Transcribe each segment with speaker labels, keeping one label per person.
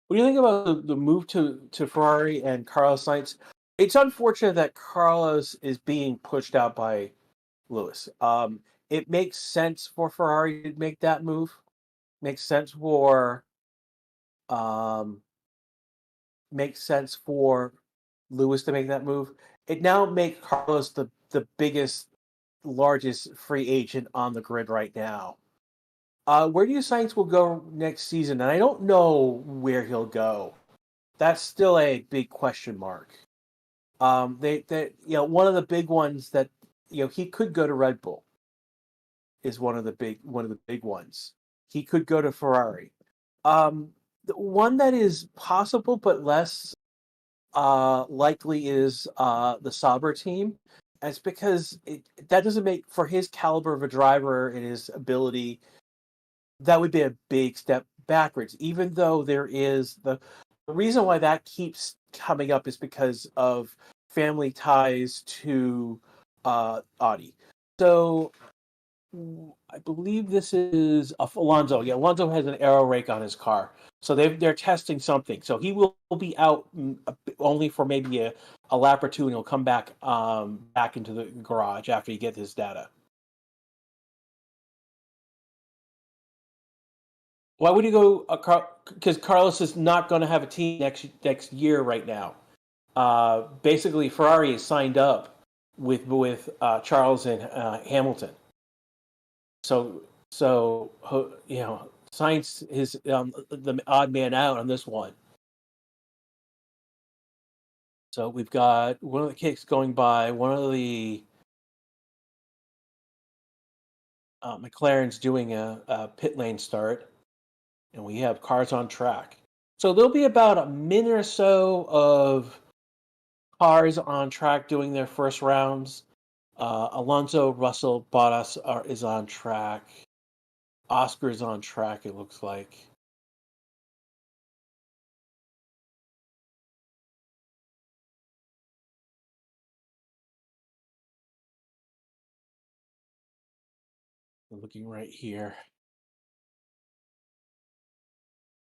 Speaker 1: What do you think about the move to Ferrari and Carlos Sainz? It's unfortunate that Carlos is being pushed out by Lewis. It makes sense for Ferrari to make that move. Makes sense for um, makes sense for Lewis to make that move. It now makes Carlos the biggest, largest free agent on the grid right now. Where do you Sainz will go next season? And I don't know where he'll go. That's still a big question mark. They one of the big ones that he could go to Red Bull is one of the big ones. He could go to Ferrari. The one that is possible but less likely is the Sauber team. That's because that doesn't make for his caliber of a driver and his ability. That would be a big step backwards. Even though there is the reason why that keeps coming up is because of family ties to Audi. So I believe this is Alonso. Yeah, Alonso has an aero rake on his car, so they're testing something. So he will be out only for maybe a lap or two, and he'll come back into the garage after he gets his data. Why would you go? Because Carlos is not going to have a team next year right now. Basically, Ferrari is signed up with Charles and Hamilton. So Sainz is the odd man out on this one. So we've got one of the kicks going by. One of the McLaren's doing a pit lane start, and we have cars on track. So there'll be about a minute or so of cars on track doing their first rounds. Alonso, Russell, Bottas is on track. Oscar is on track, it looks like. I'm looking right here.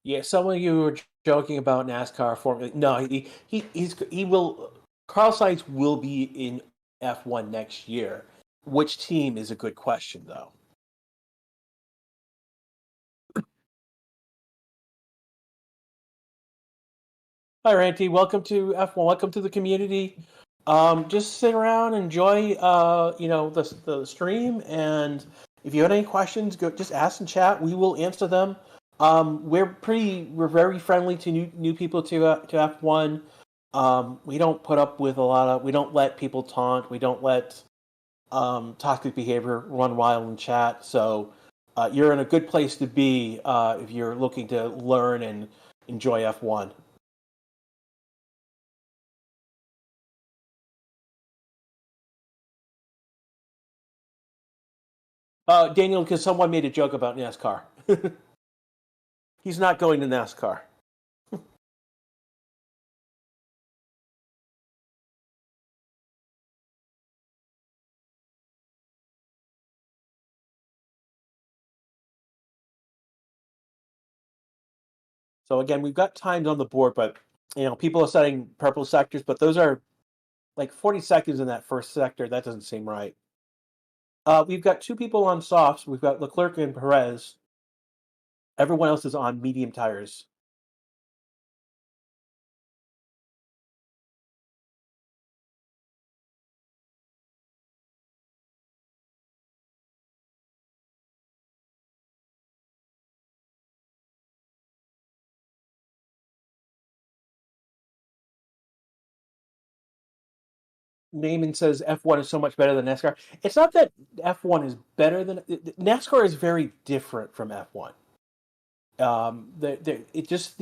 Speaker 1: Yeah, some of you were joking about NASCAR Formula. No, he will. Carl Sainz will be in F1 next year. Which team is a good question, though. Hi, Ranty. Welcome to F1. Welcome to the community. Just sit around, enjoy, the stream, and if you have any questions, go just ask in chat. We will answer them. We're very friendly to new people to F1. We don't put up with we don't let people taunt. We don't let toxic behavior run wild in chat. So you're in a good place to be if you're looking to learn and enjoy F1. Daniel, because someone made a joke about NASCAR. He's not going to NASCAR. So again, we've got times on the board, but people are setting purple sectors, but those are like 40 seconds in that first sector. That doesn't seem right. We've got two people on softs. We've got Leclerc and Perez. Everyone else is on medium tires. Naaman says F1 is so much better than NASCAR. It's not that F1 is better than NASCAR is very different from F1. It just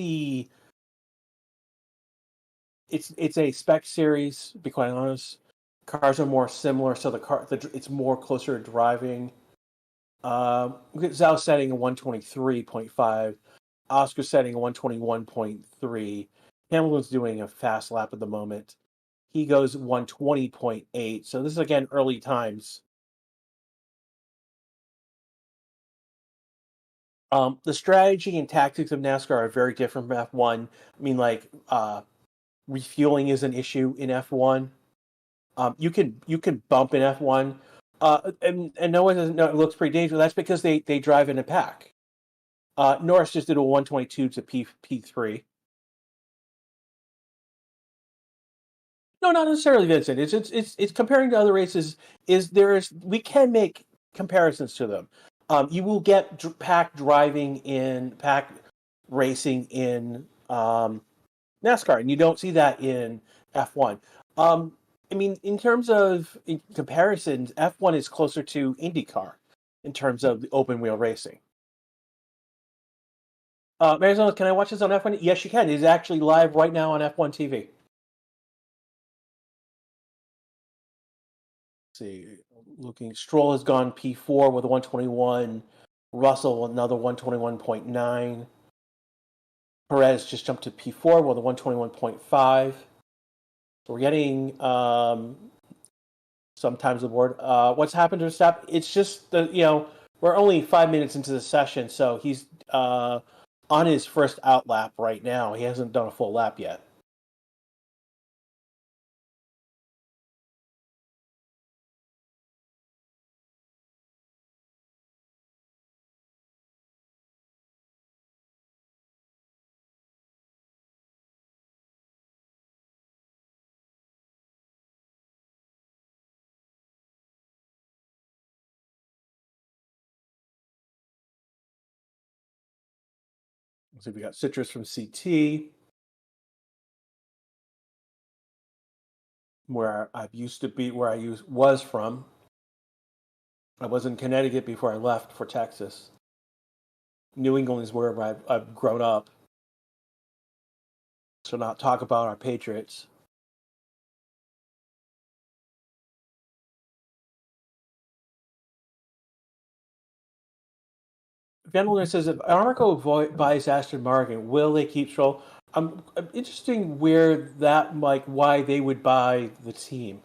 Speaker 1: it's a spec series. To be quite honest, cars are more similar, so it's more closer to driving. Zhao setting a 123.5, Oscar setting a 121.3. Hamilton's doing a fast lap at the moment. He goes 120.8. So this is again early times. The strategy and tactics of NASCAR are very different from F1. I mean, like refueling is an issue in F1. You can bump in F1, and no one doesn't know it looks pretty dangerous. That's because they drive in a pack. Norris just did a 122 to P3. No, not necessarily, Vincent. It's comparing to other races. We can make comparisons to them. You will get pack racing in NASCAR, and you don't see that in F1. I mean, in terms of comparisons, F1 is closer to IndyCar in terms of the open wheel racing. Arizona, can I watch this on F1? Yes, you can. It's actually live right now on F1 TV. See, looking, Stroll has gone P4 with a 121. Russell another 121.9. Perez just jumped to P4 with a 121.5. So we're getting sometimes the board. What's happened to Verstappen? It's just we're only 5 minutes into the session, so he's on his first out lap right now. He hasn't done a full lap yet. So we got Citrus from CT, where I've used to be, where was from. I was in Connecticut before I left for Texas. New England is where I've grown up. So not talk about our Patriots. Van Wilderness says, if Arco buys Aston Martin, will they keep Stroll? I'm interesting where that, like, why they would buy the team.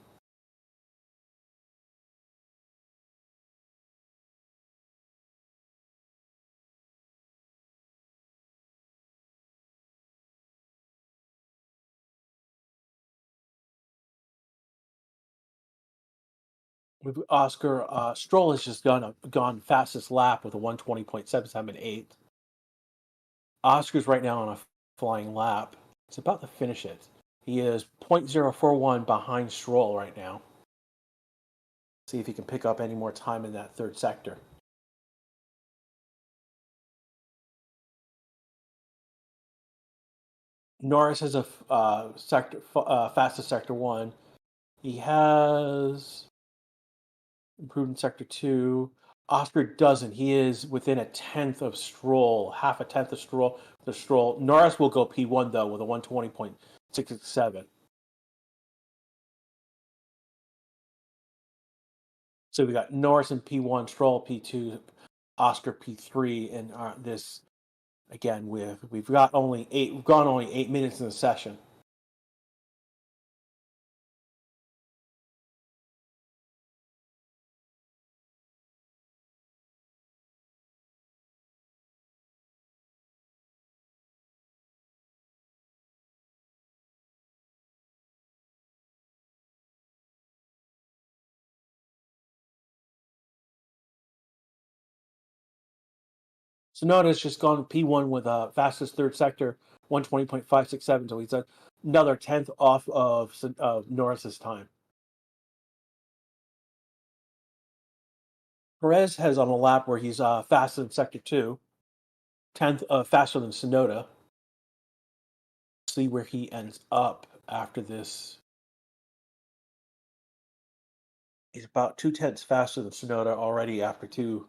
Speaker 1: With Oscar, Stroll has just gone fastest lap with a 120.778. Oscar's right now on a flying lap. It's about to finish it. He is 0.041 behind Stroll right now. See if he can pick up any more time in that third sector. Norris has a fastest sector one. He has improved in sector two. Oscar doesn't. He is within a tenth of Stroll, half a tenth of Stroll. Norris will go P1 though with a 120.667. So we got Norris in P1, Stroll P2, Oscar P3, and this again we've gone only 8 minutes in the session. Sonoda's just gone P1 with fastest third sector, 120.567. So he's another tenth off of Norris's time. Perez has on a lap where he's faster than sector two, tenth faster than Sonoda. See where he ends up after this. He's about 2 tenths faster than Sonoda already after two.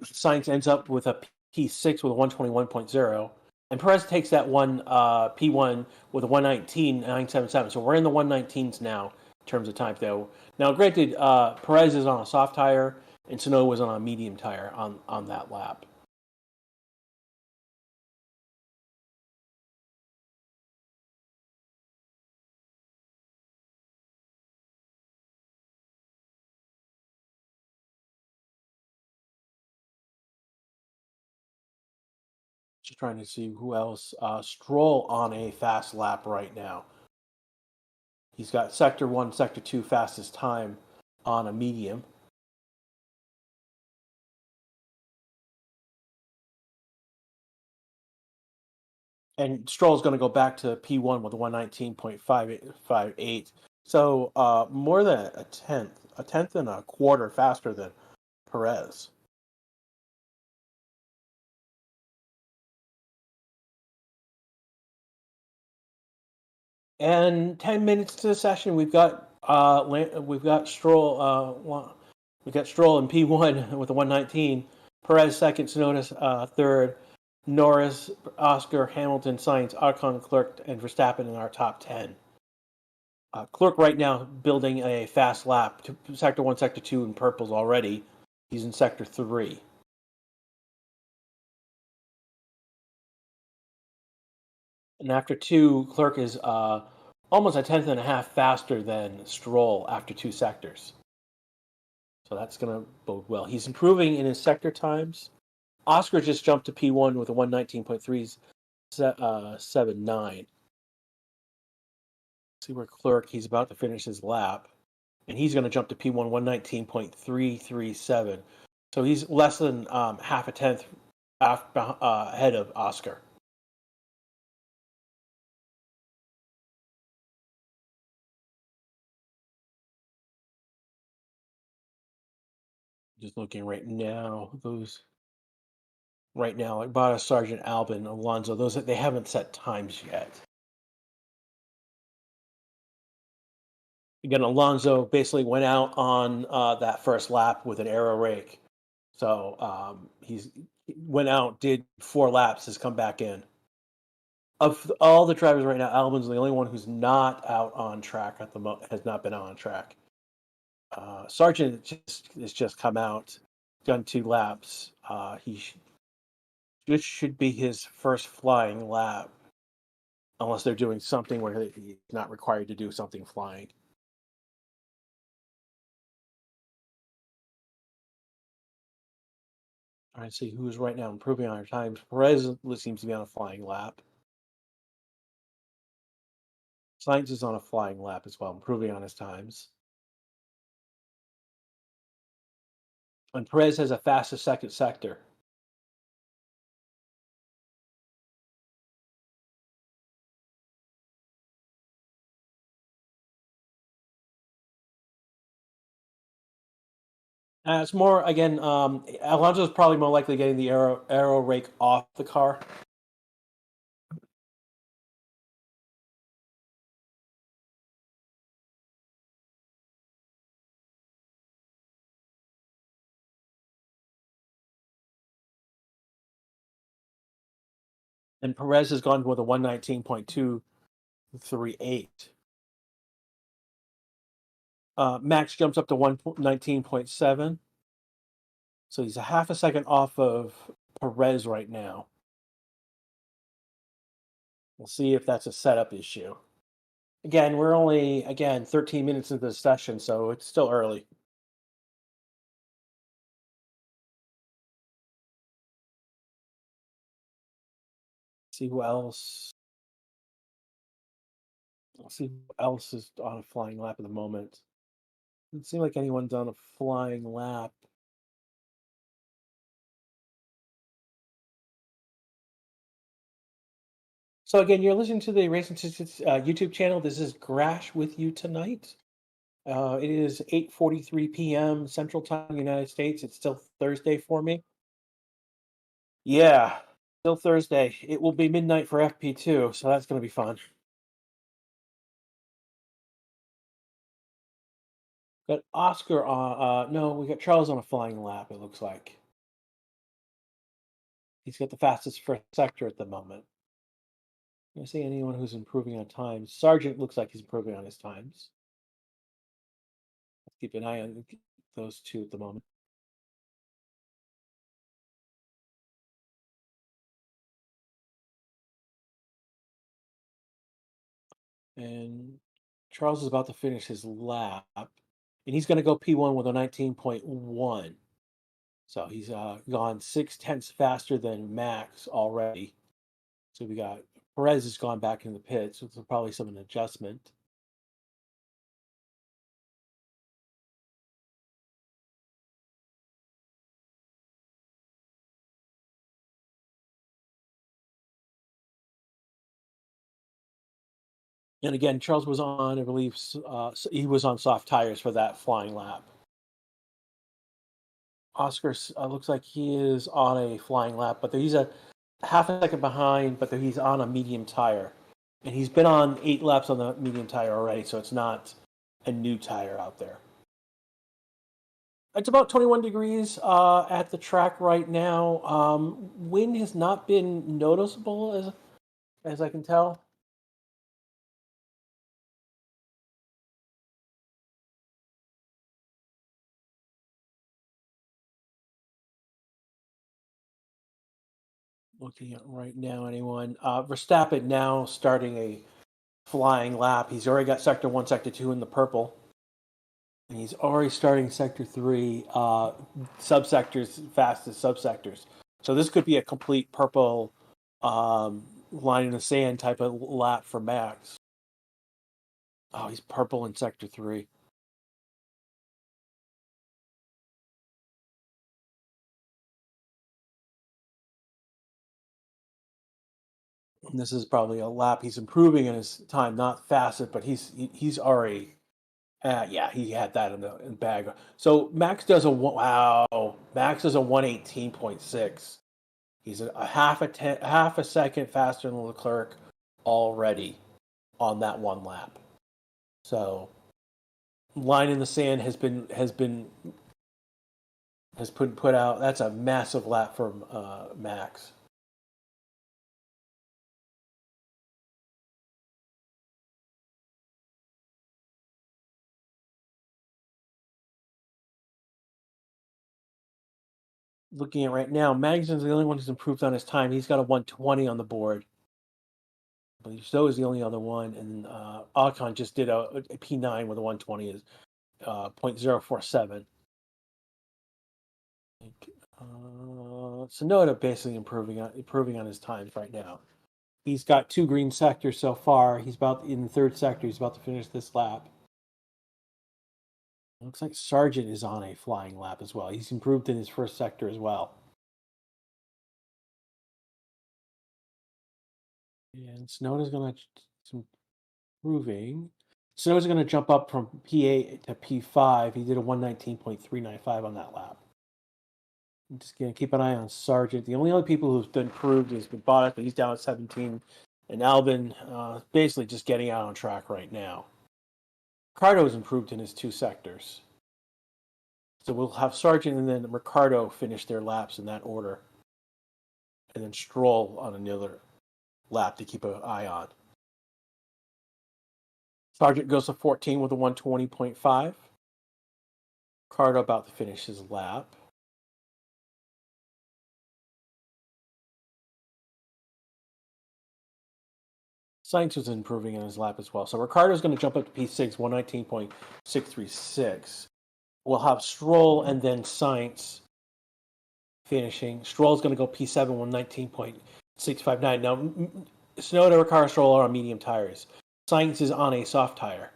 Speaker 1: Sainz ends up with a P6 with a 121.0. And Perez takes that one P1 with a 119.977. So we're in the 119s now in terms of time, though. Now, granted, Perez is on a soft tire, and Tsunoda was on a medium tire on that lap. Just trying to see who else. Stroll on a fast lap right now. He's got sector one, sector two fastest time on a medium. And Stroll's going to go back to P1 with a 119.558. So more than a tenth and a quarter faster than Perez. And 10 minutes to the session, we've got Stroll. We got Stroll in P1 with a 119. Perez second, Sonoda third. Norris, Oscar, Hamilton, Sainz, Ocon, Clerk, and Verstappen in our top 10. Clerk right now building a fast lap to sector one, sector two in purples already. He's in sector three. And after two, Clerk is almost a tenth and a half faster than Stroll after two sectors. So that's going to bode well. He's improving in his sector times. Oscar just jumped to P1 with a 119.379. See where Clerk, he's about to finish his lap. And he's going to jump to P1 119.337. So he's less than half a tenth ahead of Oscar. Just looking right now, like Bottas, Sargent, Albon, Alonso, those they haven't set times yet. Again, Alonso basically went out on that first lap with an aero rake. So he went out, did 4 laps, has come back in. Of all the drivers right now, Albon's the only one who's not out on track at the moment, has not been out on track. Sargent has just come out, done 2 laps. This should be his first flying lap, unless they're doing something where he's not required to do something flying. Trying to see who's right now improving on our times. Perez seems to be on a flying lap. Sainz is on a flying lap as well, improving on his times. And Perez has a fastest second sector. It's more again. Alonso's probably more likely getting the aero rake off the car. And Perez has gone with a 119.238. Max jumps up to 119.7. So he's a half a second off of Perez right now. We'll see if that's a setup issue. Again, we're only 13 minutes into the session, so it's still early. See who else. Let's see who else is on a flying lap at the moment. Doesn't seem like anyone's on a flying lap. So again, you're listening to the Racing Statistics YouTube channel. This is Grash with you tonight. It is 8:43 p.m. Central Time, United States. It's still Thursday for me. Yeah, still Thursday. It will be midnight for FP2, so that's going to be fun. Got Oscar on. No, we got Charles on a flying lap. It looks like he's got the fastest first sector at the moment. I see anyone who's improving on times. Sargent looks like he's improving on his times. Let's keep an eye on those two at the moment. And Charles is about to finish his lap, and he's going to go P1 with a 19.1. So he's gone 6 tenths faster than Max already. So we got Perez has gone back in the pit, so it's probably some adjustment. And again, Charles was on, I believe, he was on soft tires for that flying lap. Oscar looks like he is on a flying lap, but he's a half a second behind, but he's on a medium tire. And he's been on 8 laps on the medium tire already, so it's not a new tire out there. It's about 21 degrees at the track right now. Wind has not been noticeable, as I can tell. Looking at right now, anyone. Verstappen now starting a flying lap. He's already got sector 1, sector 2 in the purple. And he's already starting sector 3, subsectors, fastest subsectors. So this could be a complete purple line in the sand type of lap for Max. Oh, he's purple in sector 3. And this is probably a lap. He's improving in his time, not fastest, but he's already. Yeah, he had that in the bag. So Max does Max does a 118.6. He's a half a second faster than Leclerc already on that one lap. So line in the sand has put out. That's a massive lap from Max. Looking at right now, Magnussen's the only one who's improved on his time. He's got a 120 on the board. I believe so is the only other one, and Ocon just did a P9 with a 120 is 0.047. Sonoda basically improving on his times right now. He's got 2 green sectors so far. He's about in the 3rd sector. He's about to finish this lap. Looks like Sargent is on a flying lap as well. He's improved in his 1st sector as well. And Sonoda's going to improving. Sonoda's going to jump up from P8 to P5. He did a 119.395 on that lap. I'm just going to keep an eye on Sargent. The only other people who've improved is Bottas, but he's down at 17. And Albon basically just getting out on track right now. Ricciardo has improved in his 2 sectors. So we'll have Sargent and then Ricciardo finish their laps in that order. And then Stroll on another lap to keep an eye on. Sargent goes to 14 with a 120.5. Ricciardo about to finish his lap. Sainz was improving in his lap as well. So Ricciardo's going to jump up to P6, 119.636. We'll have Stroll and then Sainz finishing. Stroll's going to go P7, 119.659. Now, Tsunoda, Ricciardo, Stroll are on medium tires. Sainz is on a soft tire.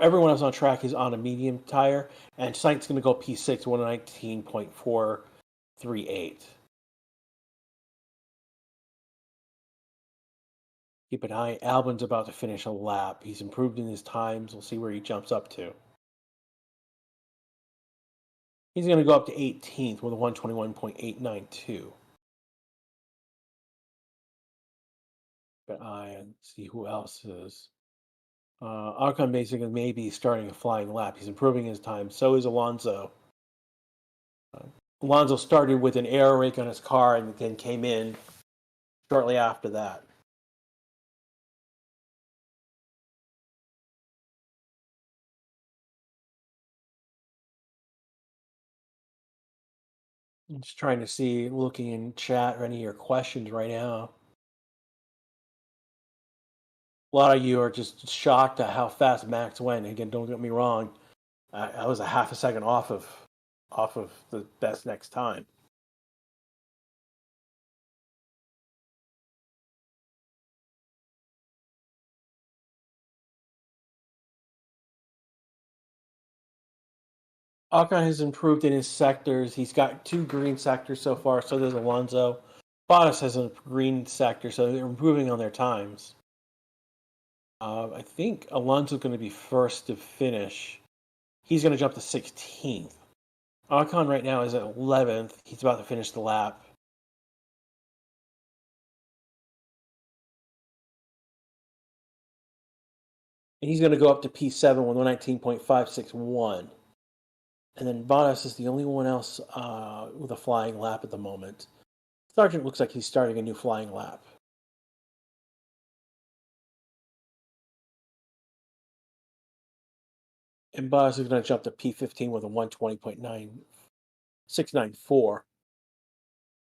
Speaker 1: Everyone else on track is on a medium tire, and Sainz is going to go P6, 119.438. Keep an eye. Albon's about to finish a lap. He's improved in his times. We'll see where he jumps up to. He's going to go up to 18th with a 121.892. Keep an eye and see who else is. Ocon basically maybe starting a flying lap. He's improving his time. So is Alonso. Alonso started with an air rake on his car and then came in shortly after that. I'm just trying to see, looking in chat or any of your questions right now. A lot of you are just shocked at how fast Max went. Again, don't get me wrong. I was a half a second off of off of the best next time. Ocon has improved in his sectors. He's got 2 green sectors so far. So does Alonso. Bottas has a green sector, so they're improving on their times. I think Alonso's going to be first to finish. He's going to jump to 16th. Ocon right now is at 11th. He's about to finish the lap. And he's going to go up to P7 with 119.561. And then Bottas is the only one else with a flying lap at the moment. Sargent looks like he's starting a new flying lap. And Bottas is going to jump to P15 with a 120.9694.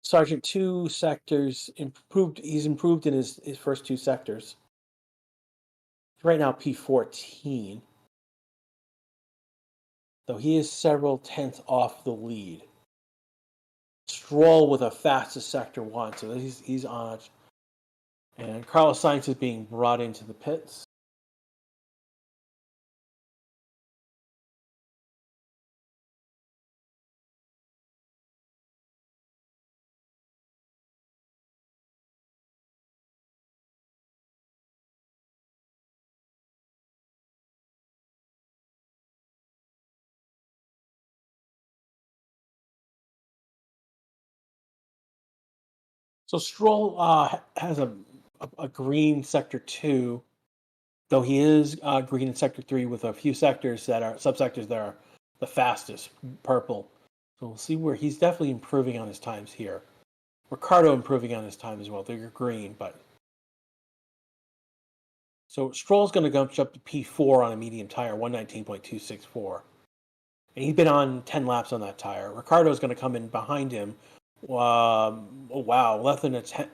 Speaker 1: Sargent 2 sectors improved. He's improved in his first 2 sectors. Right now P14. Though he is several tenths off the lead. Stroll with a fastest sector 1, so he's on it. And Carlos Sainz is being brought into the pits. So Stroll has a green sector 2, though he is green in sector 3 with a few sectors that are subsectors that are the fastest, purple. So we'll see where he's definitely improving on his times here. Ricciardo improving on his time as well. They're green, but so Stroll's going to jump to P4 on a medium tire, 119.264. And he's been on 10 laps on that tire. Ricciardo's going to come in behind him. Oh, wow, less than a 10.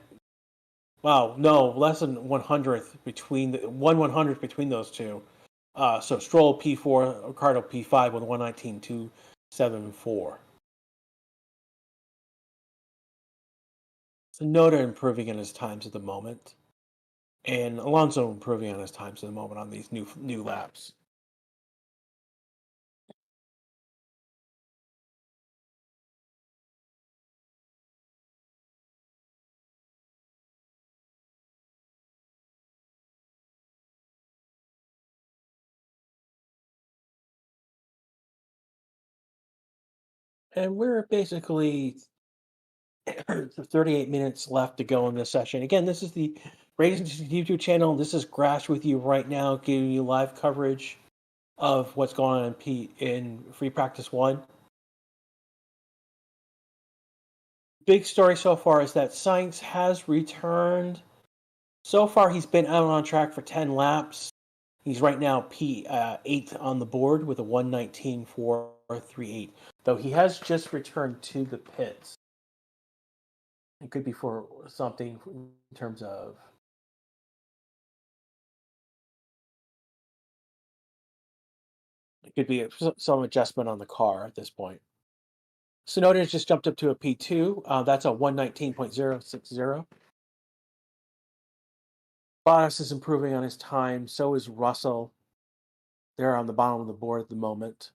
Speaker 1: Wow, no, less than 100th between the 1/100th between those two. So Stroll P4, Ricciardo P5 with 119.274. So Noda improving in his times at the moment, and Alonso improving on his times at the moment on these new laps. And we're basically 38 minutes left to go in this session. Again, this is the Racing YouTube channel. This is Grass with you right now, giving you live coverage of what's going on in Free Practice 1. Big story so far is that Sainz has returned. So far, he's been out on track for 10 laps. He's right now P8 on the board with a 119.438. Though he has just returned to the pits. It could be for something in terms of it could be some adjustment on the car at this point. Sonoda's just jumped up to a P2. That's a 119.060. Bottas is improving on his time. So is Russell. They're on the bottom of the board at the moment.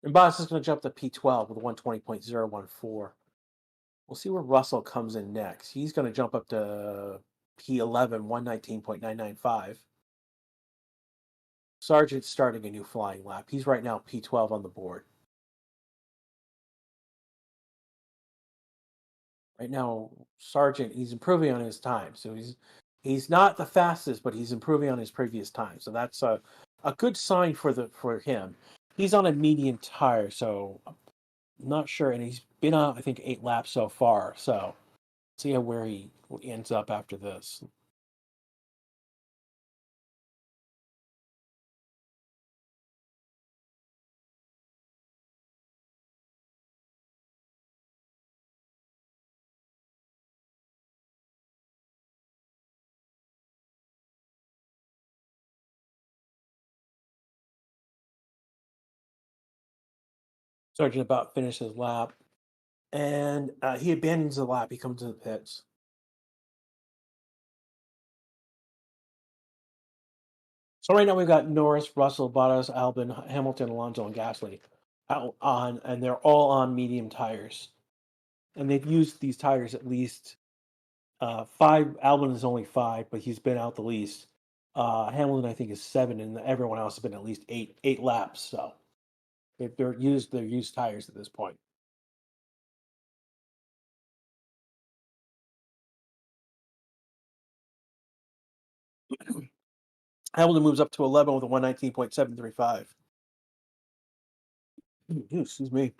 Speaker 1: And Bottas is going to jump to P12 with 120.014. We'll see where Russell comes in next. He's going to jump up to P11, 119.995. Sargent's starting a new flying lap. He's right now P12 on the board. Right now, Sargent, he's improving on his time. So he's not the fastest, but he's improving on his previous time. So that's a good sign for him. He's on a medium tire, so I'm not sure. And he's been on, I think, 8 laps so far. So see where he ends up after this. Sergeant about finished his lap, and he abandons the lap. He comes to the pits. So right now we've got Norris, Russell, Bottas, Albon, Hamilton, Alonso, and Gasly out on, and they're all on medium tires. And they've used these tires at least five. Albon is only five, but he's been out the least. Hamilton, I think, is seven, and everyone else has been at least eight laps. So they're used tires at this point. Hamilton moves up to 11 with a 119.735. Excuse me.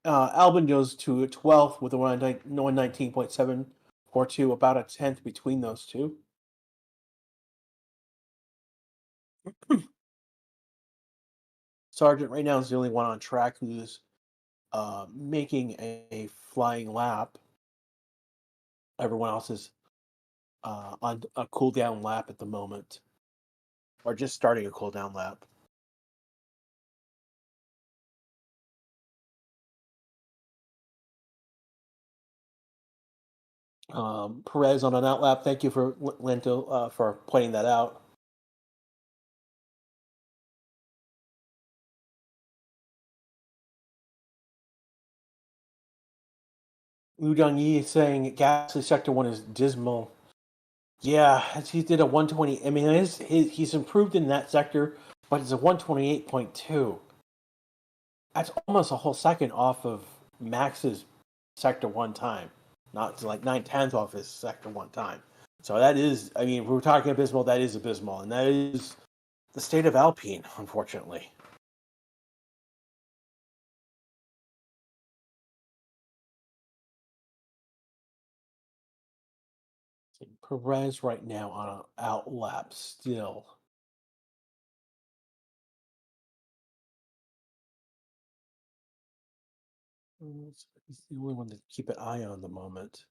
Speaker 1: Albon goes to 12th with a 119.742, about a tenth between those two. Sargent right now is the only one on track who's making a flying lap. Everyone else is on a cool down lap at the moment, or just starting a cool down lap. Perez on an out lap. Thank you for Lento for pointing that out. Udong Yi is saying Gasly Sector 1 is dismal. Yeah, he did a 120. I mean, he's improved in that sector, but it's a 128.2. That's almost a whole second off of Max's Sector 1 time. Not like 9/10 off his Sector 1 time. So that is, I mean, if we're talking abysmal, that is abysmal. And that is the state of Alpine, unfortunately. Perez right now on an out lap still. He's the only one to keep an eye on the moment.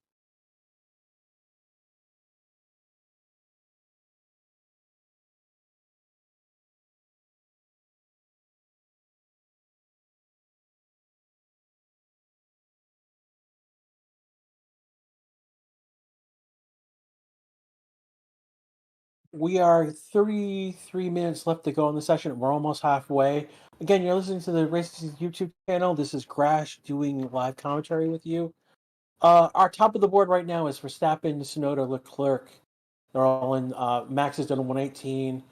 Speaker 1: We are 33 minutes left to go in the session. We're almost halfway. Again, you're listening to the Racing YouTube channel. This is Crash doing live commentary with you. Our top of the board right now is Verstappen, Tsunoda, Leclerc. They're all in. Max has done 118,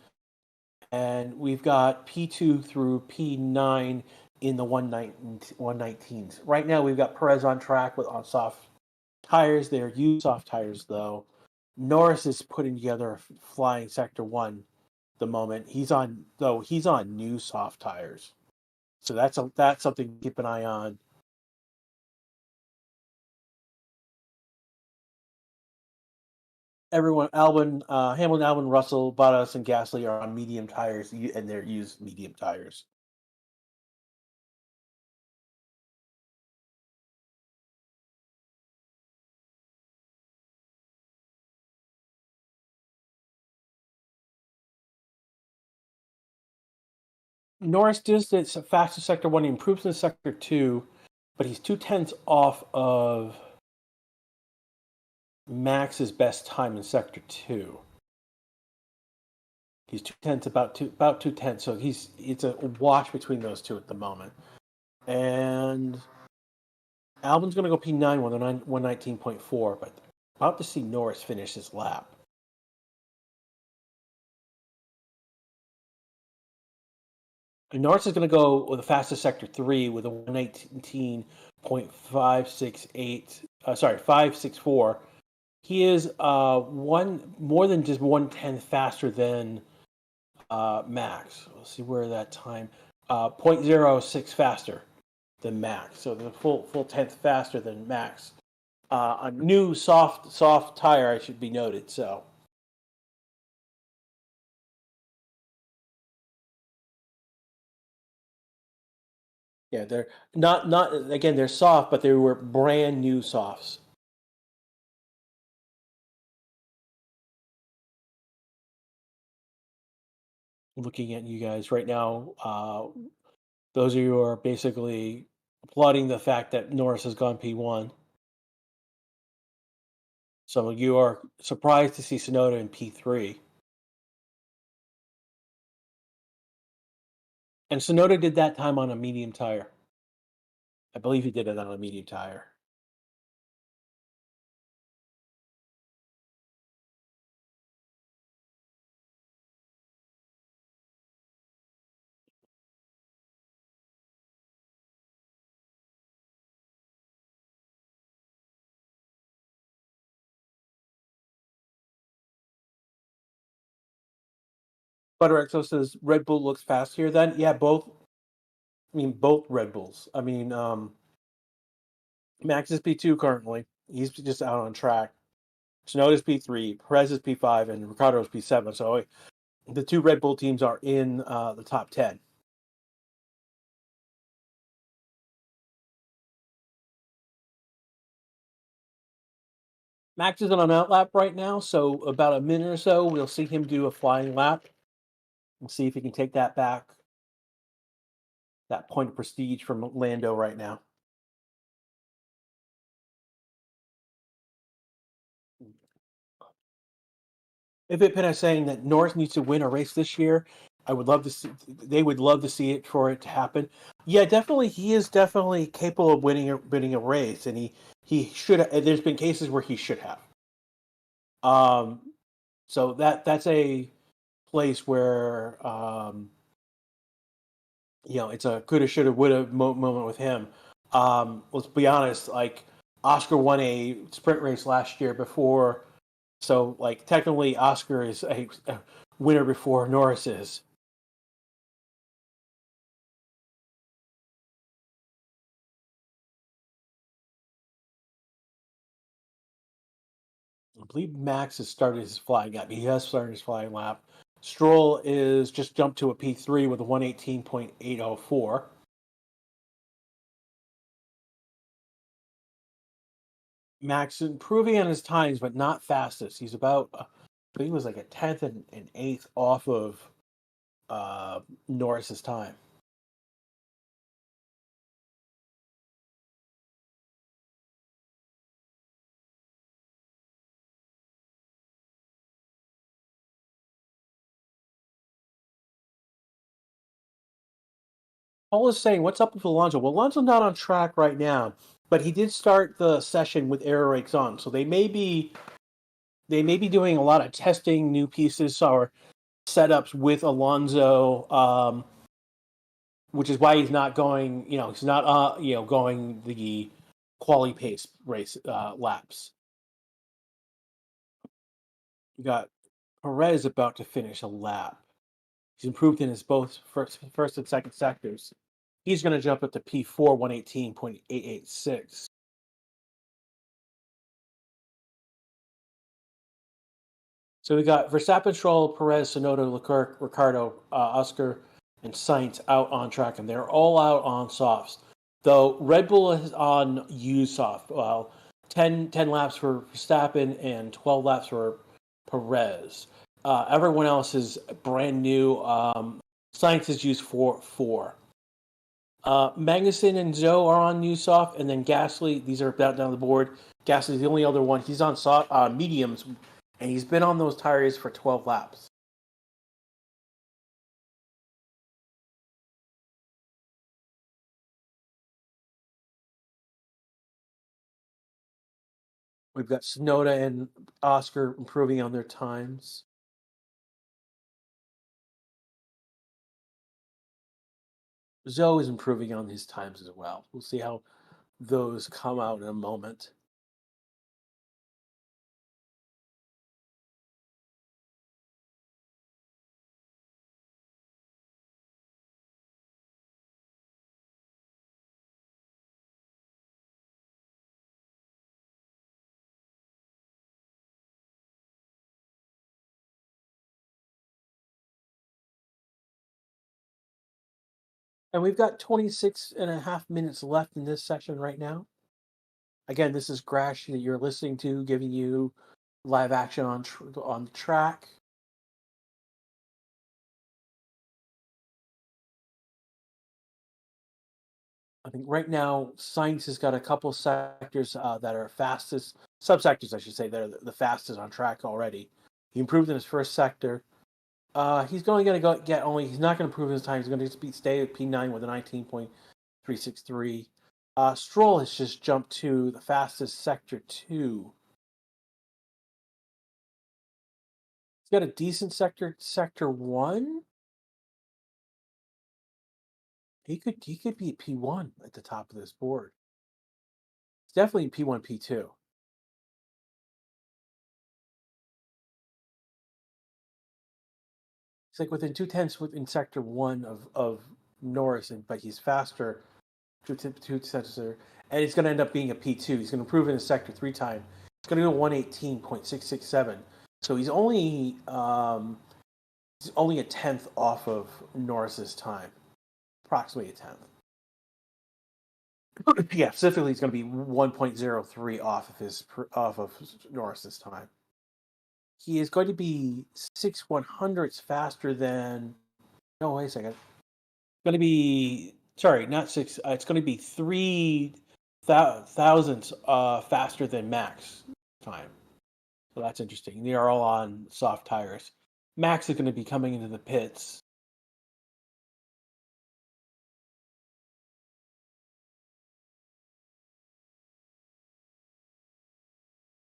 Speaker 1: and we've got P2 through P9 in the 119s. Right now, we've got Perez on track on soft tires. They're used soft tires though. Norris is putting together a flying sector one. The moment he's on new soft tires, so that's something to keep an eye on. Everyone, Hamilton, Albon, Russell, Bottas, and Gasly are on medium tires, and they're used medium tires. Norris does its fastest sector one. He improves in sector two, but he's 2/10 off of Max's best time in sector two. He's 2/10, about 2/10. So it's a wash between those two at the moment. And Albon's going to go P9 with a 119.4, but about to see Norris finish his lap. And Norris is going to go with the fastest sector 3 with a 119.568. 564. He is one more than just 1/10 faster than Max. We'll see where that time 0.06 faster than Max. So the full tenth faster than Max. A new soft tire, I should be noted. So yeah, they're not again. They're soft, but they were brand new softs. Looking at you guys right now, those of you who are basically applauding the fact that Norris has gone P1. So you are surprised to see Tsunoda in P3. And Tsunoda did that time on a medium tire. I believe he did it on a medium tire. Butter says Red Bull looks fast here. Then yeah, both. I mean, both Red Bulls. I mean, Max is P2 currently. He's just out on track. Tsunoda's P3, Perez is P5, and Ricciardo's P7. So the two Red Bull teams are in the top 10. Max is on an out lap right now, so about a minute or so, we'll see him do a flying lap and see if he can take that back. That point of prestige from Lando right now. If it is saying that Norris needs to win a race this year, I would love to see. They would love to see it for it to happen. Yeah, definitely, he is definitely capable of winning a race, and he should. There's been cases where he should have. So that's a place where it's a coulda, shoulda, woulda moment with him. Let's be honest, like Oscar won a sprint race last year before, so like technically Oscar is a winner before Norris is. I believe Max has started his flying lap. He has started his flying lap. Stroll is just jumped to a P3 with a 118.804. Max improving on his times, but not fastest. He's about, I think he was like a 10th and an 8th off of Norris's time. Paul is saying, "What's up with Alonso?" Well, Alonso's not on track right now, but he did start the session with air brakes on, so they may be doing a lot of testing, new pieces or setups with Alonso, which is why he's not going. He's not going the quali pace race laps. We got Perez about to finish a lap. He's improved in his both first and second sectors. He's going to jump up to P4 118.886. So we got Verstappen, Stroll, Perez, Tsunoda, Leclerc, Ricciardo, Oscar, and Sainz out on track, and they're all out on softs. Though Red Bull is on used soft. Well, 10 laps for Verstappen and 12 laps for Perez. Everyone else is brand new. Sainz is used for 4. Magnussen and Zoe are on new soft, and then Gasly, these are about down the board. Gasly's the only other one. He's on soft mediums, and he's been on those tires for 12 laps. We've got Tsunoda and Oscar improving on their times. Zoe is improving on his times as well. We'll see how those come out in a moment. And we've got 26 and a half minutes left in this session right now. Again, this is Grash that you're listening to, giving you live action on the track. I think right now Science has got a couple sectors that are fastest subsectors, I should say, that are the fastest on track already. He improved in his first sector. He's only going to go get only. He's not going to improve his time. He's going to stay at P9 with a 19.363. Stroll has just jumped to the fastest sector 2. He's got a decent sector 1. He could be at P1 at the top of this board. It's definitely P1 P2. It's like within 2/10 within sector 1 of Norris, but he's faster 2/10, and it's going to end up being a P2. He's going to improve in his sector 3 time. It's going to go 118.667. So he's only a tenth off of Norris's time, approximately a tenth. Yeah, specifically, it's going to be 1.03 off of Norris's time. He is going to be 6/100ths faster than. No, wait a second. It's going to be sorry, not six. It's going to be 3 thousandths faster than Max time. So that's interesting. They are all on soft tires. Max is going to be coming into the pits.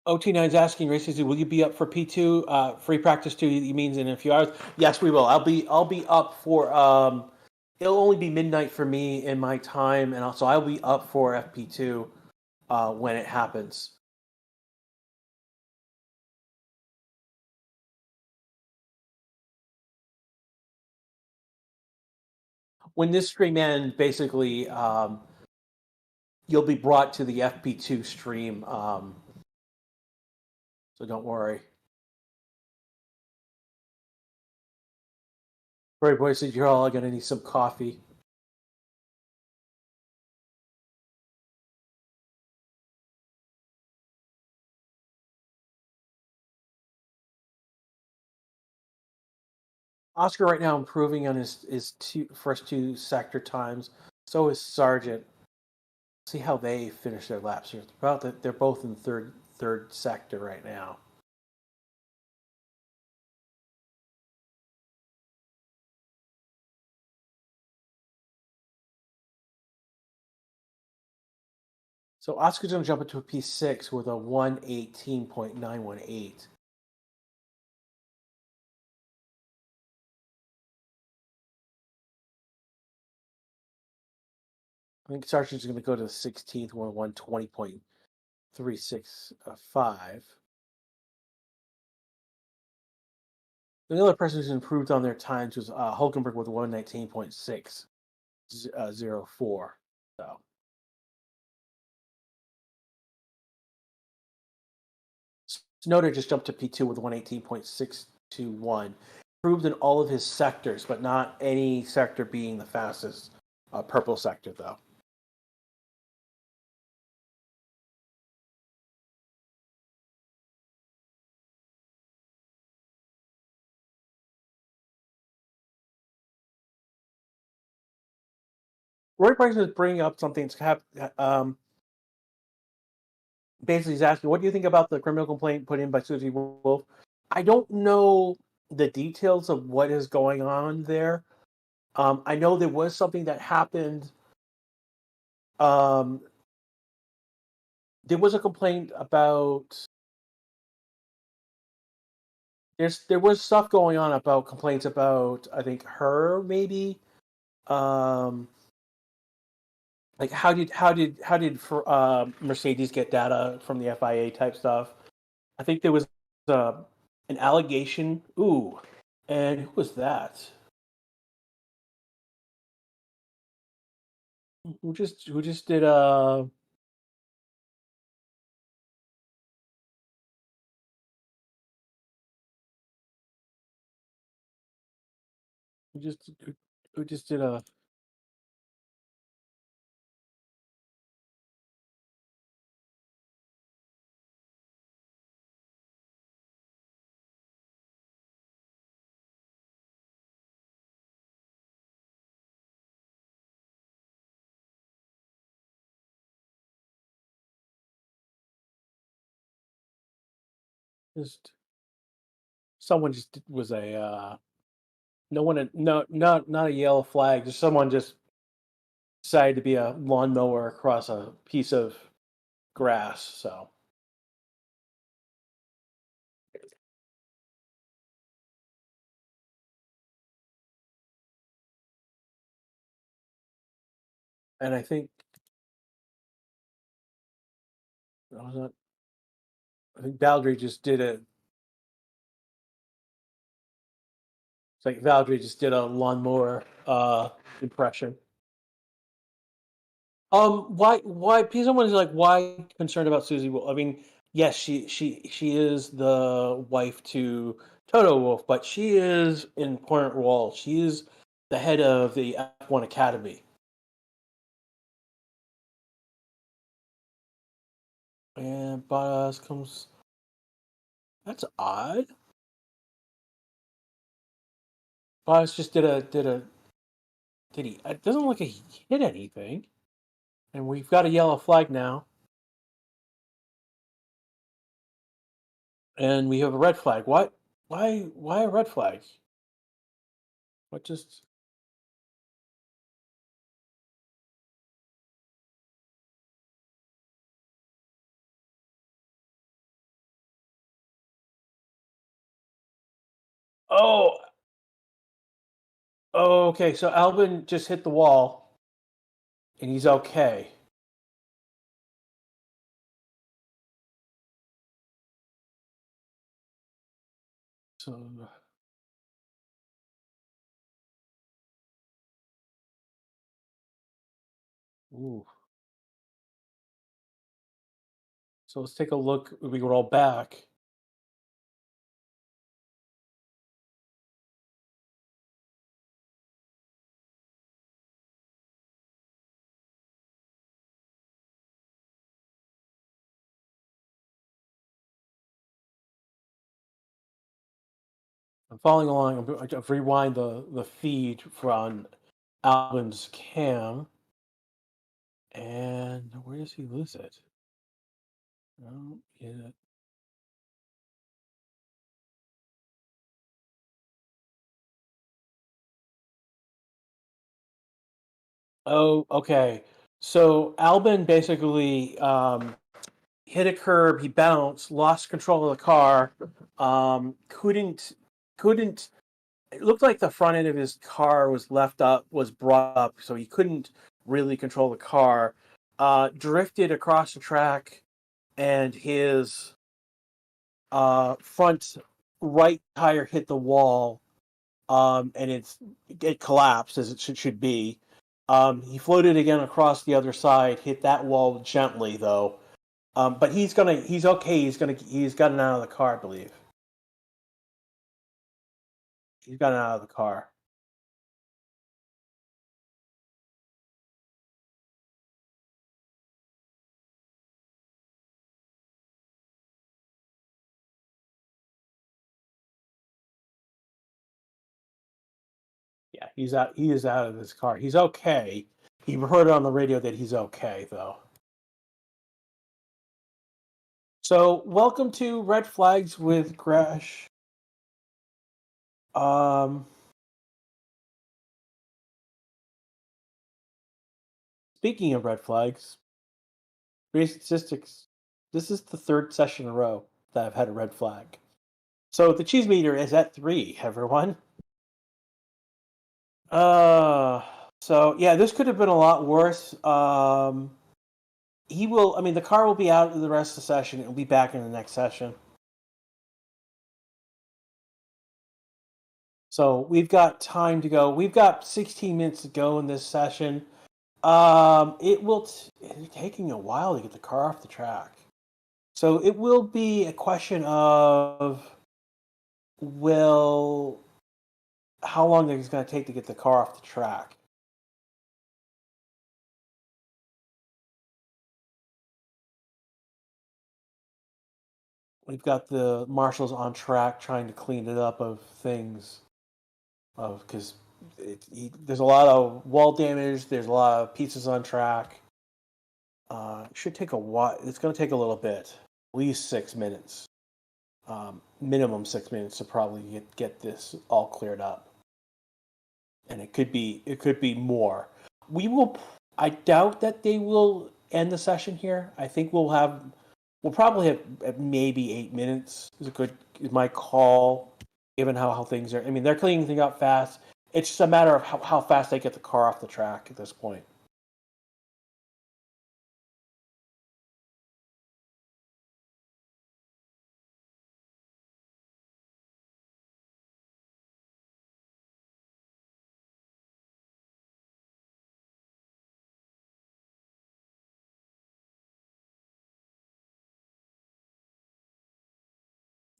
Speaker 1: OT9's asking races, will you be up for P2 free practice 2? He means in a few hours. Yes, we will. I'll be up for it'll only be midnight for me in my time, and also I'll be up for FP2 when it happens. When this stream ends, basically you'll be brought to the FP2 stream. So don't worry. Right, boys, you're all gonna need some coffee. Oscar right now improving on his first two sector times. So is Sargent. See how they finish their laps here. They're both in third sector right now. So Oscar's going to jump into a P6 with a 118.918. I think Sargent's going to go to the 16th one, 120.365. The other person who's improved on their times was Hulkenberg with 119.604. So Snowder just jumped to P2 with 118.621. Improved in all of his sectors, but not any sector being the fastest. Purple sector, though. Roy Price is bringing up something. Basically, he's asking, what do you think about the criminal complaint put in by Susie Wolf? I don't know the details of what is going on there. I know there was something that happened. Um, there was a complaint about. There was stuff going on about complaints about, I think, her maybe. Um, like how did Mercedes get data from the FIA type stuff? I think there was uh, an allegation. Ooh, and who was that? Who just did who just who just did a Just someone just was a no one no not a yellow flag. Just someone just decided to be a lawnmower across a piece of grass. So, and I was not, I think Valdry just did a. It's like Valdry just did a lawnmower impression. Why? Because someone's like, why concerned about Susie Wolf? I mean, yes, she is the wife to Toto Wolf, but she is in important role. She is the head of the F1 Academy, and Bottas comes. That's odd. Bottas just did he? It doesn't look like he hit anything, and we've got a yellow flag now, and we have a red flag. What? Why a red flag? What just? Oh, oh, okay. So Albon just hit the wall, and he's okay. So, ooh. So let's take a look. We roll back. I'm following along. I've rewind the feed from Albon's cam, and where does he lose it? Oh, yeah. Oh, okay. So Albon basically hit a curb. He bounced, lost control of the car. Couldn't. It looked like the front end of his car was brought up, so he couldn't really control the car. Drifted across the track, and his front right tire hit the wall, and it collapsed as it should be. He floated again across the other side, hit that wall gently though. But he's okay. He's gotten out of the car, I believe. He's gotten out of the car. Yeah, he's out. He is out of his car. He's okay. He heard on the radio that he's okay though. So, welcome to Red Flags with Crash. Um, Speaking of red flags, race statistics. This is the third session in a row that I've had a red flag. So the cheese meter is at 3, everyone. Uh, so yeah, this could have been a lot worse. He will. I mean, the car will be out in the rest of the session. It'll be back in the next session. So we've got time to go. We've got 16 minutes to go in this session. It's taking a while to get the car off the track. So it will be a question of will how long it's going to take to get the car off the track. We've got the marshals on track trying to clean it up of things, because there's a lot of wall damage. There's a lot of pieces on track. It should take a while. It's going to take a little bit, at least 6 minutes. minimum 6 minutes to probably get this all cleared up, and it could be more. We will. I doubt that they will end the session here. I think we'll probably have maybe 8 minutes. Is my call, given how things are. I mean, they're cleaning things up fast. It's just a matter of how fast they get the car off the track at this point.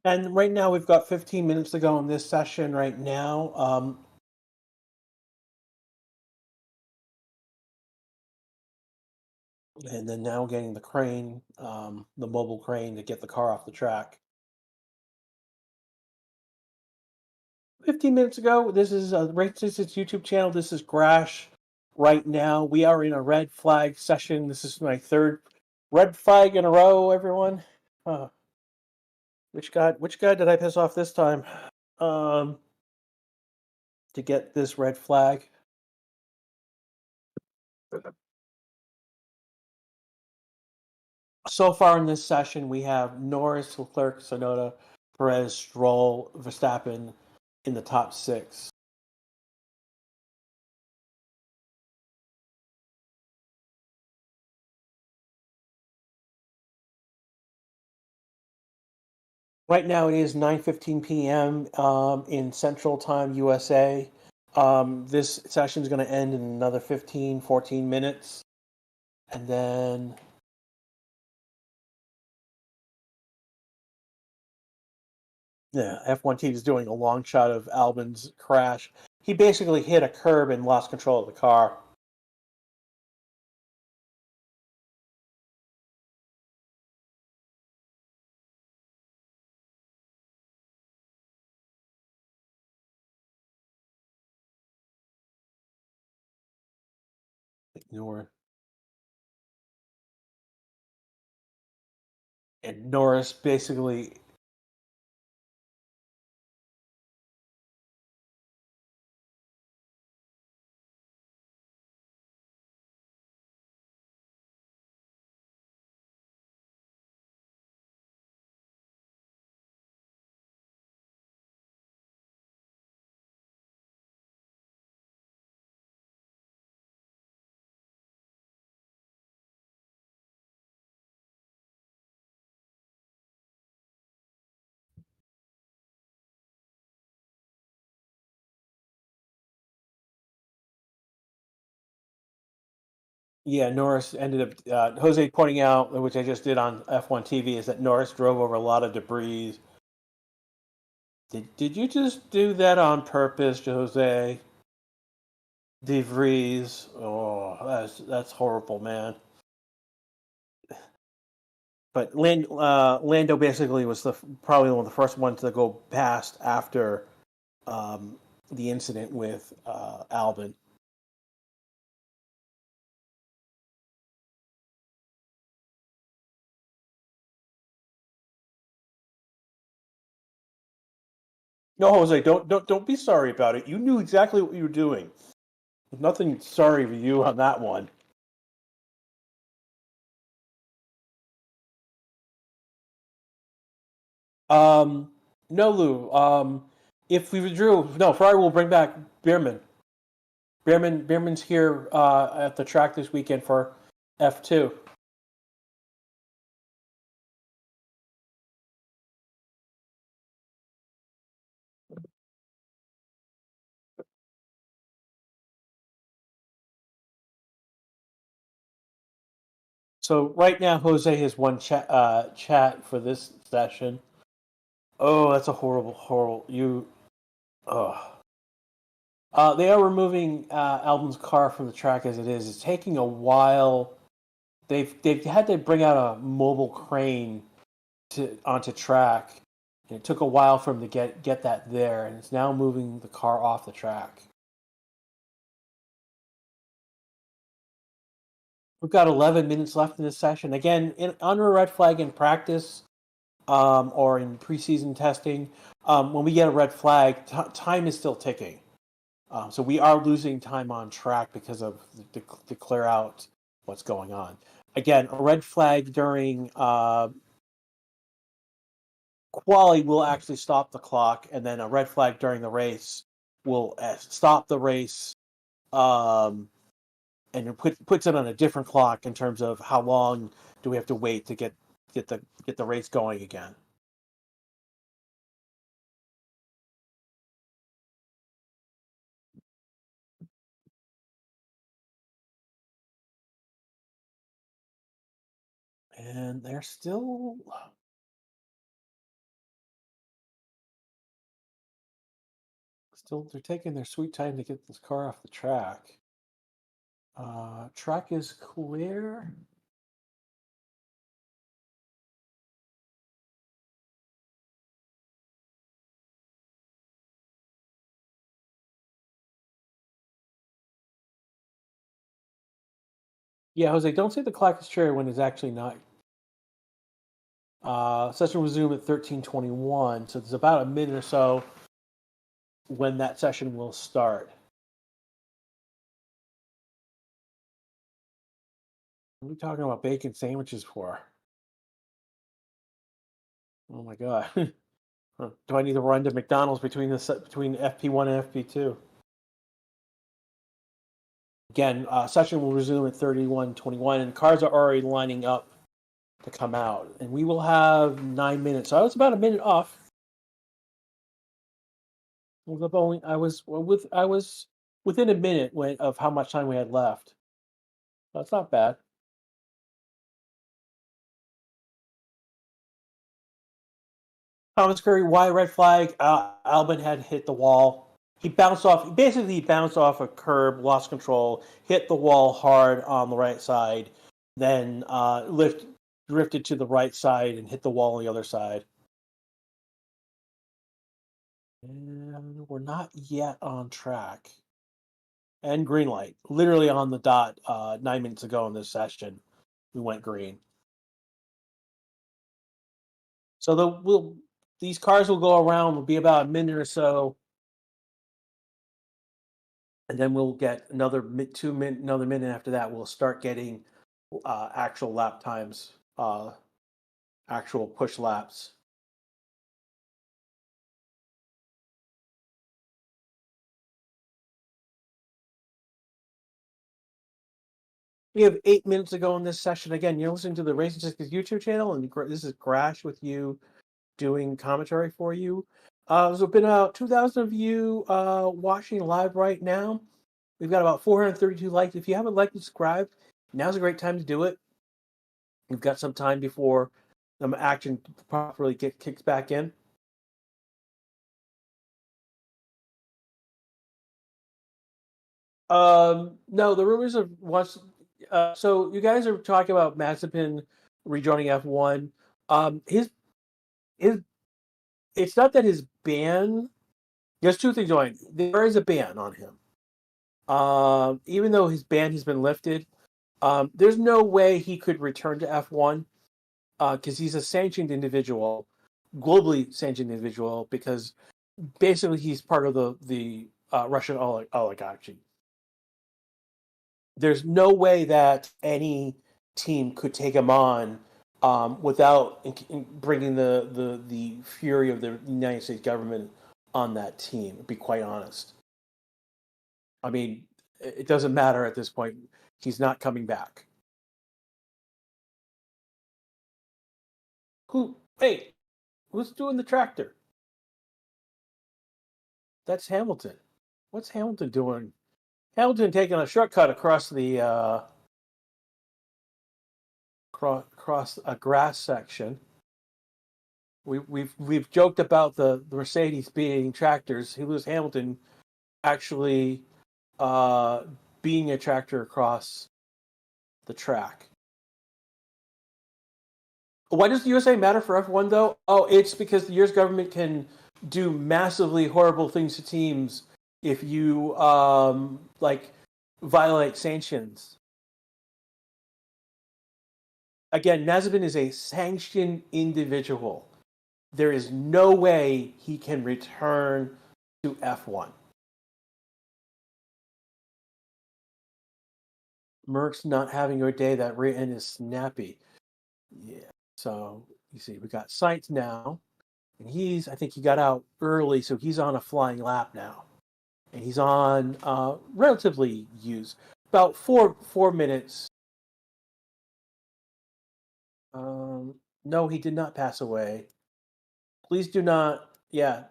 Speaker 1: And right now we've got 15 minutes to go in this session right now. And then now getting the crane, the mobile crane to get the car off the track. 15 minutes ago, this is Race Distance YouTube channel. This is Grash. Right now, we are in a red flag session. This is my third red flag in a row, everyone. Which guy did I piss off this time? To get this red flag. So far in this session, we have Norris, Leclerc, Tsunoda, Perez, Stroll, Verstappen in the top 6. Right now it is 9:15 p.m. In Central Time, USA. This session is going to end in another 14 minutes. And then yeah, F1 TV is doing a long shot of Albon's crash. He basically hit a curb and lost control of the car. Ignore. And Norris basically yeah, Norris ended up. Jose pointing out, which I just did on F1 TV, is that Norris drove over a lot of debris. Did you just do that on purpose, Jose? De Vries. Oh, that's horrible, man. But Lando basically was probably one of the first ones to go past after the incident with Albon. No, Jose, don't be sorry about it. You knew exactly what you were doing. There's nothing sorry for you on that one. No, Lou. If we withdrew, no, Ferrari will bring back Bierman. Bierman's here at the track this weekend for F2. So right now, Jose has one chat for this session. Oh, that's a horrible. Oh. They are removing Albon's car from the track as it is. It's taking a while. They've had to bring out a mobile crane onto track. And it took a while for him to get that there, and it's now moving the car off the track. We've got 11 minutes left in this session. Again, under a red flag in practice, or in preseason testing, when we get a red flag, time is still ticking. So we are losing time on track because of to clear out what's going on. Again, a red flag during quali will actually stop the clock, and then a red flag during the race will stop the race, and it puts it on a different clock in terms of how long do we have to wait to get the race going again. And they're still they're taking their sweet time to get this car off the track. Track is clear. Yeah, Jose, don't say the clock is clear when it's actually not. Session will resume at 13:21, so there's about a minute or so when that session will start. What are we talking about bacon sandwiches for? Oh my god. Do I need to run to McDonald's between FP1 and FP2? Again, session will resume at 31:21, and cars are already lining up to come out, and we will have 9 minutes. So I was about a minute off. I was within a minute of how much time we had left. That's not bad. Thomas Curry, why red flag? Albon had hit the wall. He bounced off. Basically, he bounced off a curb, lost control, hit the wall hard on the right side, then drifted to the right side and hit the wall on the other side. And we're not yet on track. And green light, literally on the dot. 9 minutes ago in this session, we went green. So these cars will go around. Will be about a minute or so, and then we'll get another another minute after that. We'll start getting actual lap times, actual push laps. We have 8 minutes to go in this session. Again, you're listening to the Racing Sisters YouTube channel, and this is Crash with you doing commentary for you. There's been about 2,000 of you watching live right now. We've got about 432 likes. If you haven't liked and subscribed, now's a great time to do it. We've got some time before the action properly kicks back in. No, the rumors of once. So you guys are talking about Mazepin rejoining F1. His it's not that his ban. There's two things going. There is a ban on him. Even though his ban has been lifted, there's no way he could return to F1 because he's a sanctioned individual, globally sanctioned individual, because basically he's part of the Russian oligarchy. There's no way that any team could take him on without bringing the fury of the United States government on that team. To be quite honest, I mean, it doesn't matter at this point. He's not coming back. Hey, who's doing the tractor? That's Hamilton. What's Hamilton doing? Hamilton taking a shortcut across the across a grass section. We've joked about the Mercedes being tractors. Lewis Hamilton actually being a tractor across the track. Why does the USA matter for F1 though? Oh, it's because the US government can do massively horrible things to teams if you like violate sanctions. Again, Mazepin is a sanctioned individual. there is no way he can return to F1. Merck's not having a day. That written is snappy. Yeah. So you see, we got Sainz now, and I think he got out early, so he's on a flying lap now, and he's on relatively used about 4 minutes. No, he did not pass away. Please do not. Yeah,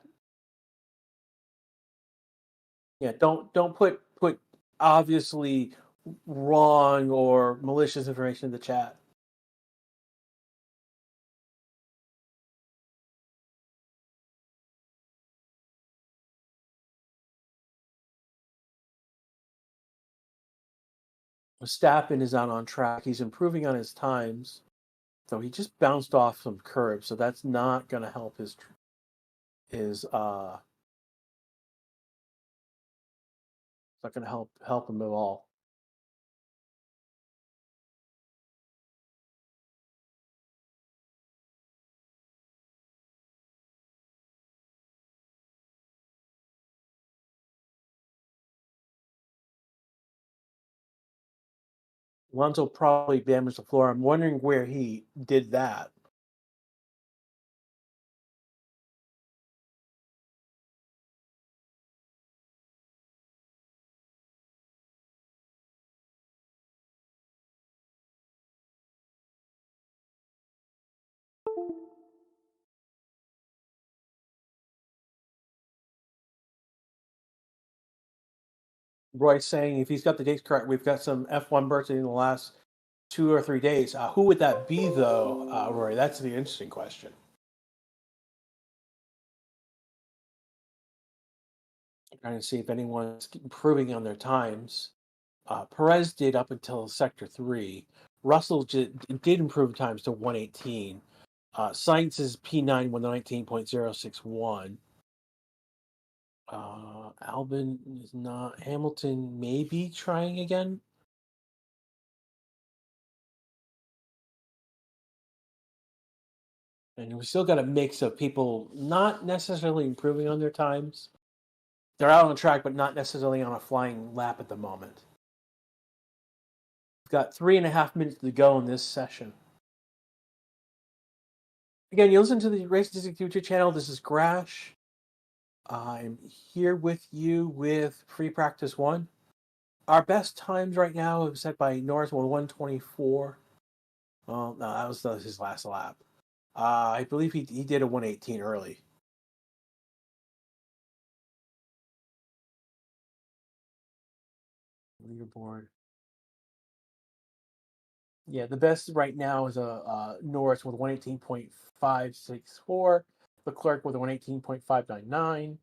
Speaker 1: yeah. Don't put obviously wrong or malicious information in the chat. Verstappen is out on track. He's improving on his times, so he just bounced off some curbs. So that's not going to help his It's not going to help him at all. Alonso probably damaged the floor. I'm wondering where he did that. Roy's saying if he's got the dates correct, we've got some F1 birthday in the last 2 or 3 days. Who would that be, though, Roy? That's the interesting question. I'm trying to see if anyone's improving on their times. Perez did up until sector 3. Russell did improve times to 118. Sainz is P9 119.061. Albon is not. Hamilton maybe trying again. And we still got a mix of people not necessarily improving on their times. They're out on track, but not necessarily on a flying lap at the moment. We've got 3.5 minutes to go in this session. Again, you listen to the Race Statistics YouTube channel. This is Grash. I'm here with you with free practice 1. Our best times right now is set by Norris 124. Well, no, that was his last lap. I believe he did a 118 early. Leaderboard. Yeah, the best right now is a Norris with 118.564. Leclerc with a 118.599.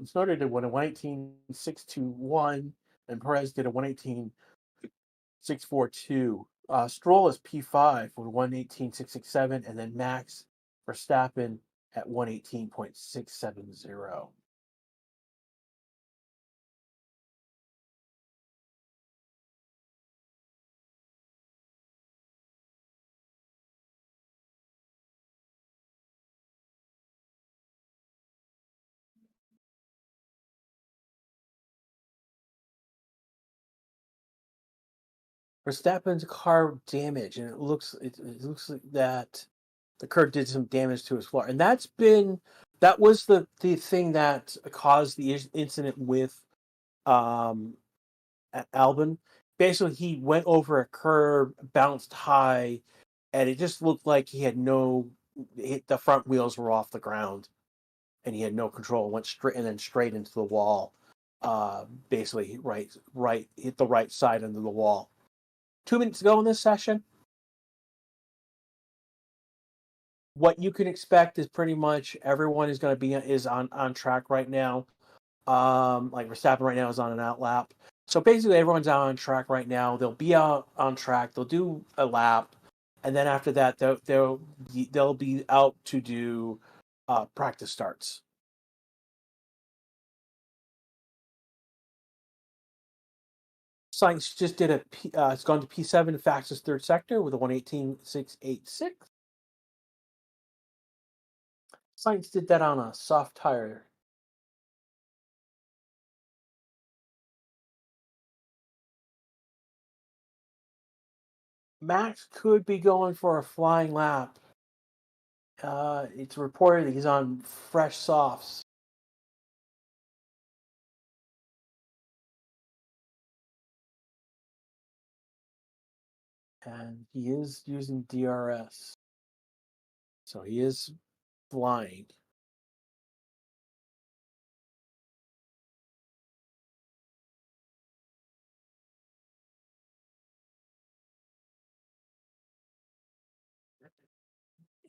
Speaker 1: Snowden did one a 118.621, and Perez did a 118.642. Stroll is P5 with 118.667, and then Max Verstappen at 118.670. Verstappen's car damage, and it looks like that the car did some damage to his floor, and that was the thing that caused the incident with Albon. Basically, he went over a curb, bounced high, and it just looked like he had the front wheels were off the ground, and he had no control. Went straight into the wall. Basically, right hit the right side under the wall. 2 minutes ago in this session, what you can expect is pretty much everyone is going to be on track right now. Like Verstappen right now is on an out lap. So basically, everyone's out on track right now. They'll be out on track. They'll do a lap, and then after that, they'll be out to do practice starts. Sainz just did it's gone to P7, fastest third sector with a 118.686. Sainz did that on a soft tire. Max could be going for a flying lap. It's reported he's on fresh softs. And he is using DRS. So he is flying.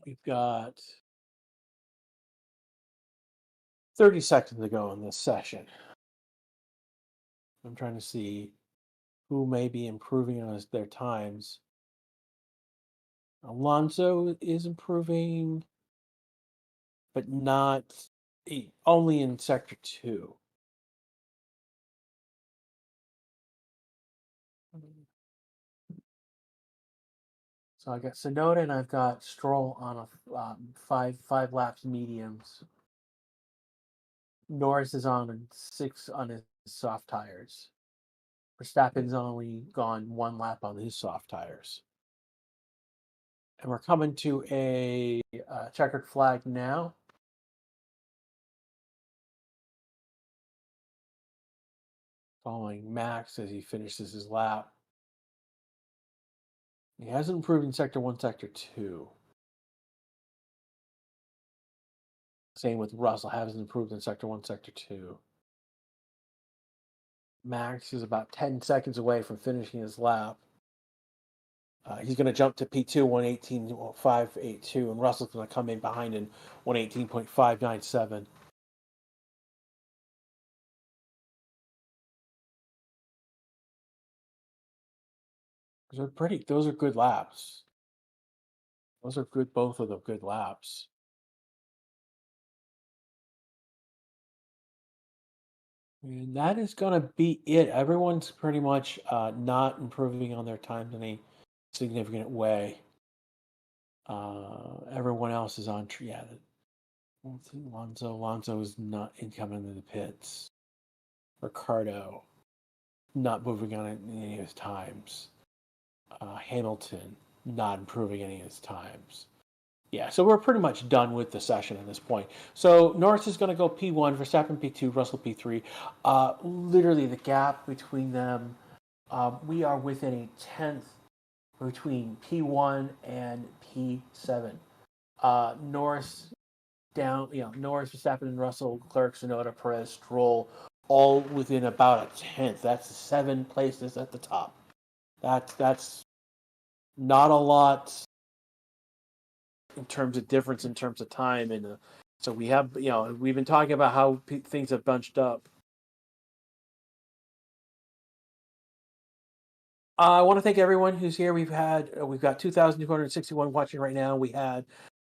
Speaker 1: We've got 30 seconds to go in this session. I'm trying to see who may be improving on their times. Alonso is improving, but not only in sector 2. So I got Sonoda and I've got Stroll on a five laps mediums. Norris is on 6 on his soft tires. Verstappen's only gone 1 lap on his soft tires. And we're coming to a checkered flag now. Following Max as he finishes his lap. He hasn't improved in sector 1, sector 2. Same with Russell, hasn't improved in sector 1, sector 2. Max is about 10 seconds away from finishing his lap. He's going to jump to P2 118.582, and Russell's going to come in behind in 118.597. Those are good laps. Those are good, both of them good laps. And that is going to be it. Everyone's pretty much not improving on their times in a significant way. Everyone else is on. Alonso is not incoming into the pits. Ricciardo not moving on any of his times. Hamilton not improving any of his times. Yeah, so we're pretty much done with the session at this point. So Norris is going to go P1, Verstappen P2, Russell P3. Literally the gap between them, we are within a tenth between P1 and P7. Norris down, Norris, Verstappen, and Russell, Leclerc, Tsunoda, Perez, Stroll, all within about a tenth. That's 7 places at the top. That's not a lot in terms of difference in terms of time, and so we have, we've been talking about how things have bunched up. I want to thank everyone who's here. We've got 2,261 watching right now. We had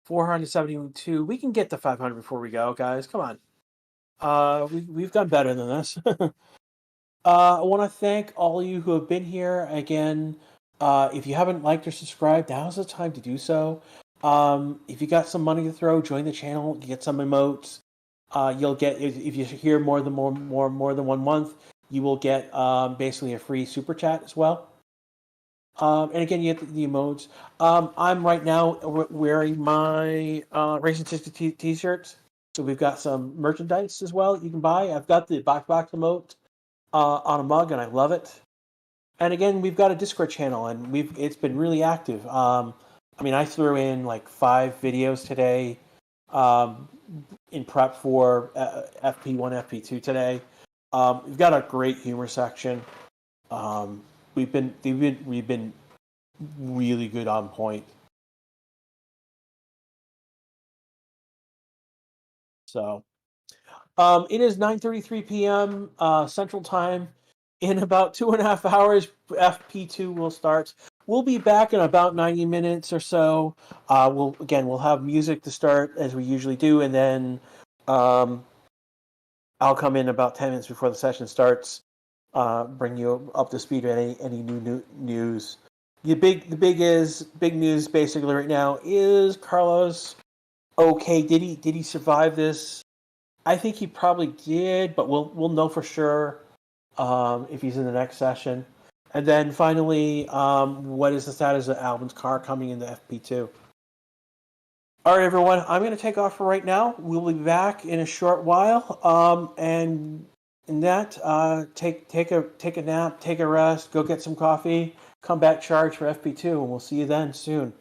Speaker 1: 472. We can get to 500 before we go, guys. Come on. We've done better than this. I want to thank all of you who have been here again. If you haven't liked or subscribed, now's the time to do so. If you got some money to throw, join the channel. You get some emotes. You'll get, if you hear more than 1 month, you will get basically a free super chat as well. And again, you get the emotes. I'm right now wearing my Racing 60 t-shirts. So we've got some merchandise as well that you can buy. I've got the box emote on a mug, and I love it. And again, we've got a Discord channel, and it's been really active. I threw in like 5 videos today in prep for FP1, FP2 today. We've got a great humor section. We've been really good on point. So it is 9:33 p.m. Central Time. In about 2.5 hours, FP2 will start. We'll be back in about 90 minutes or so. We'll have music to start as we usually do, and then I'll come in about 10 minutes before the session starts. Bring you up to speed with any new news. The big news basically right now is Carlos okay, did he survive this? I think he probably did, but we'll know for sure if he's in the next session. And then finally, what is the status of Albon's car coming into FP2? All right, everyone, I'm going to take off for right now. We'll be back in a short while. And in that, take a nap, take a rest, go get some coffee, come back charged for FP2, and we'll see you then soon.